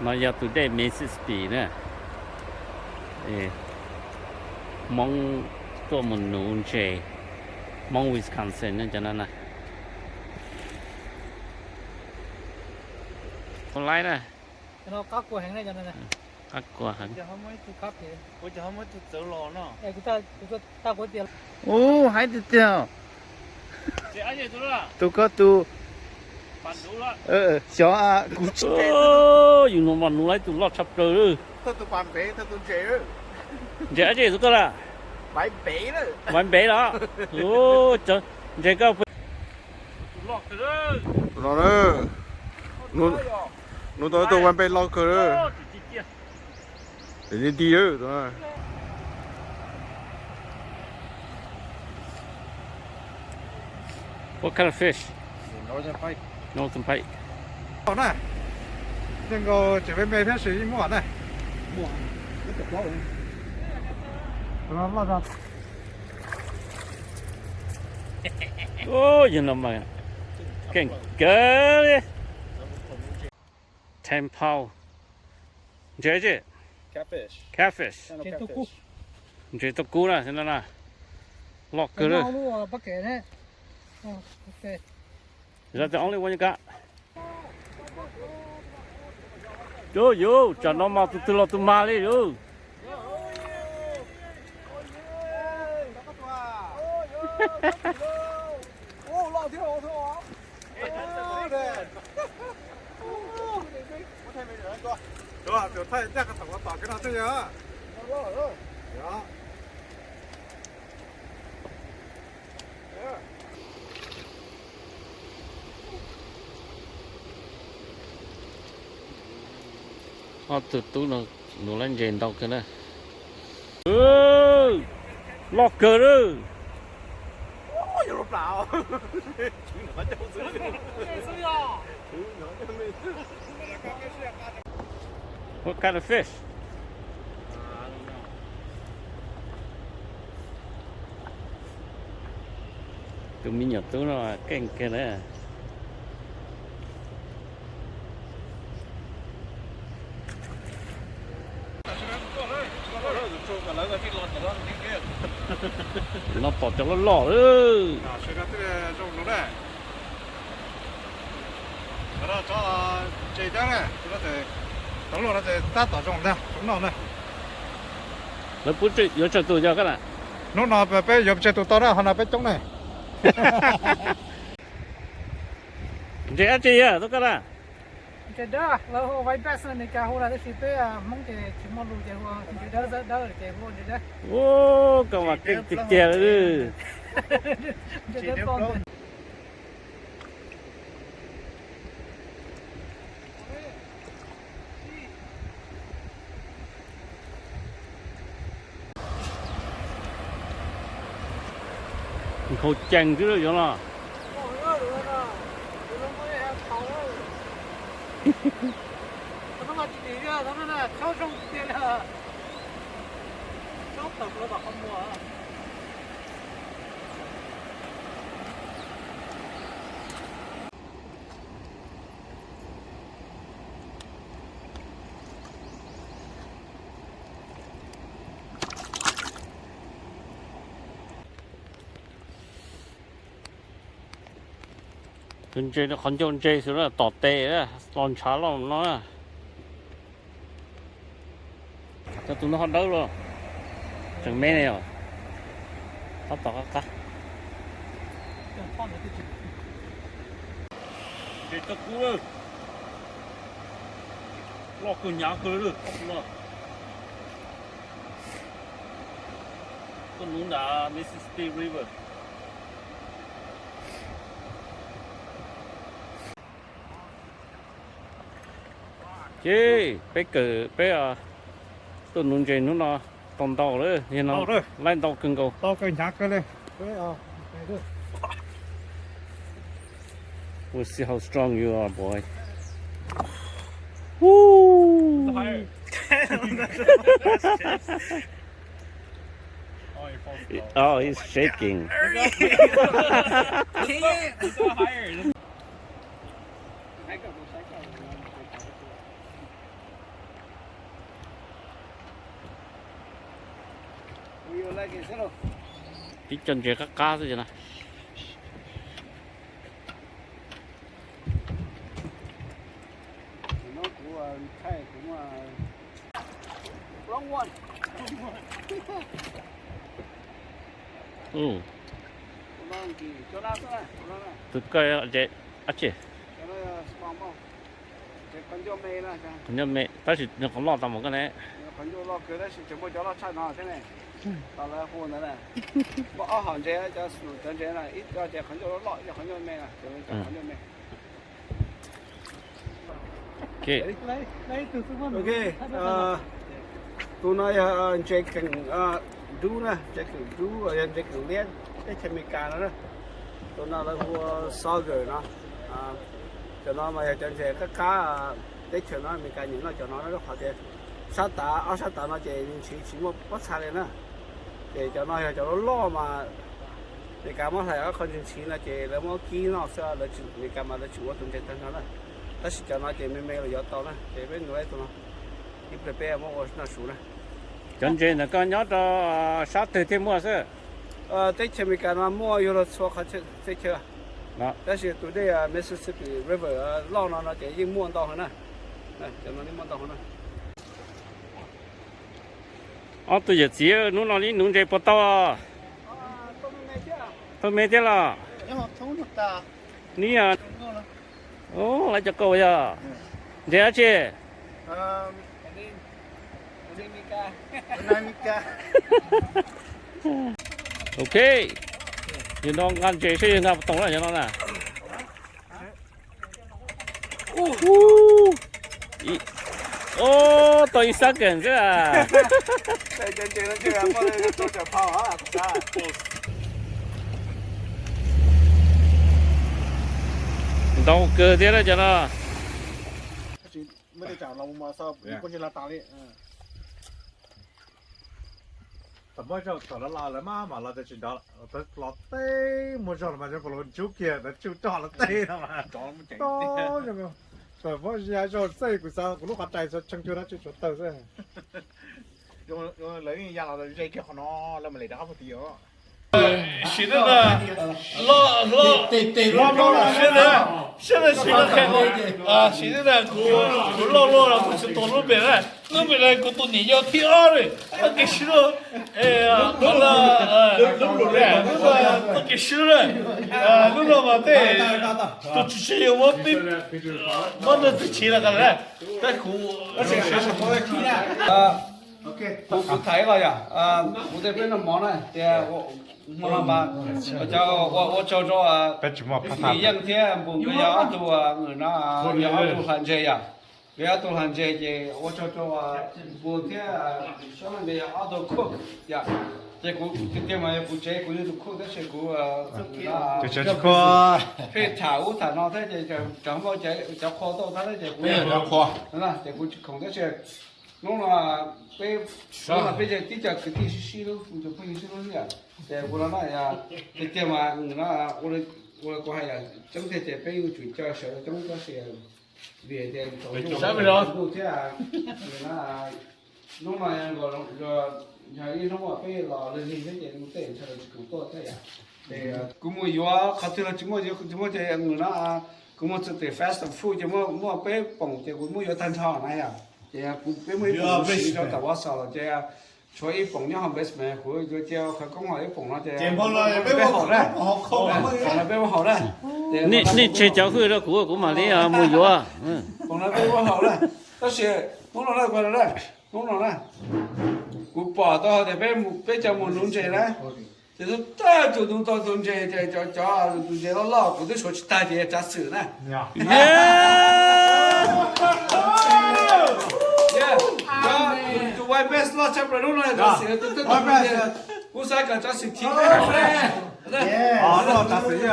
nó giờ tụi đây Mississippi nè mong tôi muốn nuôi chè mong Wisconsin nữa cho nên là con lái nè nó có của hàng này cho nên là các quả hàng giờ không mới tu cấp thì giờ không mới tự lò nó ta có tiền ô hay được chưa chị ăn gì tôi là tôi có tu bạn đủ rồi xó à cũng ô dùng nó bạn lấy tụi lót sập trời rồi tôi bàn bể tôi chế rồi chị ăn gì tôi là bãi bể rồi bạn bé đó ô trời chị có lót rồi nó đó nó tôi bàn bể lót rồi để đi rồi đó What kind of fish? Northern pike. Northern pike. Hảo này, nên có chỉ với mấy thế sử dụng muỗng này. mua cái tập đó Nó lọt ra. Oh, you know my. Getting good. 10 pound. JJ. Catfish. Catfish. cái tu cú JJ to cú nè, thế nào nè. Lock cái good. nào luôn bắt kẻ đấy ok Is that the only one you got? Yo, cho nó mau từ lo từ mà đi yo. Ô, lọt thiếu hả? Đó, tiểu thay chắc cái thằng nó tỏ cái nào thế nhá. Đó. Từ tú nó lên trên đâu cái này. Lock good. Ôi, lúc nào? What kind of fish? Tụi mình nhập tú nó cái này. Nó bỏ cho nó lỏ ư. Sẽ có cái trong nó này. Đó cho chạy ra này, nó sẽ tống nó sẽ tát vào trong đây, trong nó này. Nó bút chữ yếu cho tôi cho cái này. Nó bé nhập chạy tụi tao ra, nó bé trong này. Chị ăn gì à, tôi cái này. cái đó là hồ vay best này cái hồ là cái gì bé mong cái chỉ mong luôn cái hồ cái đó cái hồ cái đó Ô, các bạn cái chè ư. cái đó con Khẩu trang chứ rồi nó. nó mà chỉ ra nó là thao trong tiền là chốt tập nó bảo không mua à Con chơi nó con chơi xuống là tọt tê đó, lon chả lon nó. Cho tụi nó hot đấu luôn. Chẳng mấy này rồi. Hot tọt cá. Để tao cú ơi. Lo cửa nhà cửa rồi, không lo. Con muốn đã Mississippi River. Chị, bé tôi nuôi trên nó còn to nữa, thì nó lên to cưng cầu. To cái nhạc cái này. We'll see how strong you are, boy. Woo! Oh, he's shaking. 来给谁了？ tí chân chơi cá thôi chứ nè nó của thay cũng là wrong one. nó thì cho nó thôi, nó này, từ cái chế à chế cho nó spawn bao, cái con dâu mê là chẳng, nhưng mà ta chỉ nó không lo tao một cái này con dâu lo cái đó chỉ muốn cho nó chạy nó thế này, tao lại hôn nó này, bỏ hàng chế cho chân chế này, ít cho chế con dâu nó lọ cho con dâu mê này, cho con dâu mê. ok lấy từ số một Ok, tôi nói chơi cần đu nè, chơi cần đu, chơi cần liên, cái chơi mình cả nữa. Tôi nói là mua sauger nó, cho nó mà chơi chơi cái cá, cái chuyện nó mình cả những nó cho nó khó chơi. Sát đá nó chơi chỉ một bắt xa lên nè, để cho nó lo mà mình cả mà thấy con chim chỉ là chơi là mua kỹ nó sẽ là mình cả mà là chủ yếu trong chơi thân nó. ta chỉ cho nó chơi mấy là gió to nè, chơi bên người tụi nó, đi prepare mà ở nó xuống nè. chân chơi là con nhớ cho sát từ thêm mua chứ Tết chơi mình cả nó mua vô là số khác chơi chơi. đó Ta chỉ tụi đây Mississippi River lo nó chơi những mua to hơn nè, cho nó đi mua to hơn nè. tôi giờ chỉ nó nói đi nó chơi bắt tao tôi mấy thế là Nhưng mà thấu được ta. ní à lại cho cô giờ dễ chứ ok nhìn nó ngăn chơi xây ngập tổng là cho nó nè tôi sắc gần chứ à chơi nó chơi mà tôi chơi phao á, đâu cơ thế đó cho nó ไม่ได้จับเรามาสอบคนที่เราตาเลย แต่ว่าเราตอนนั้นเราแล้วมาเราจะจุดดอลแต่เราเต้มันจอดมาจะพอเราจุกเกียร์แต่จุดจอดเราเต้ทำไมจอดมันเจ๋งจังเลยแต่ว่าอยากจอดเต้กูซะกูรู้ขัดใจซะช่างจุดนะจุดจอดเต้ซะ 用雷一样了，这个好孬，那么雷的好不低哦。现在呢，现在新的开工啊，现在呢，我老了，我是到路边来，路边来我都年要挺好的，我给洗了，哎呀，完了，路来，我给洗了，路了嘛，对，都之前我被，我那之前那个来，在苦，而且还是好的体验。我睇過呀，我哋邊度忙咧？我諗下，我做咗啊，一樣天冇佢有一度啊，有一度限制呀，有一度限制嘅，我做咗啊，冇天啊，上面有一度 cook 呀，即係佢點解要不借佢要 cook 得食佢啊？就這個佢炒蛋咯，睇就冇就烤到睇咧就沒有要khó嗱，就佢控得食。弄了被这地价给地洗了，就不洗了呀。在我那呀，这点嘛，那我过下呀，整天在北有就叫小的整个些别的都啥不着？不这啊，那弄嘛呀个像一弄嘛被老了你这些弄对出来就多这样。对呀，กูไม่อยู่อ่ะเขาที่เราจิโมจะ那啊，กูไม่จะ对 fast food จะไม่ไป蹦จะกูไม่อยู่ทันท่านะ呀。这样不被没碰洗了，但我少了这样，所以碰了还没什么，或者叫他讲话一碰了这样，被好了，碰了被我好了。你吃饺子的股嘛的啊，没有啊，碰了被我好了，但是弄了过来了，弄了，我把到的被叫我弄这了。就是大就弄到中间，叫中间老老不得说去打的扎手呢。就外边是老差不多了，就是都我啥个扎手听。哦，那打死呀！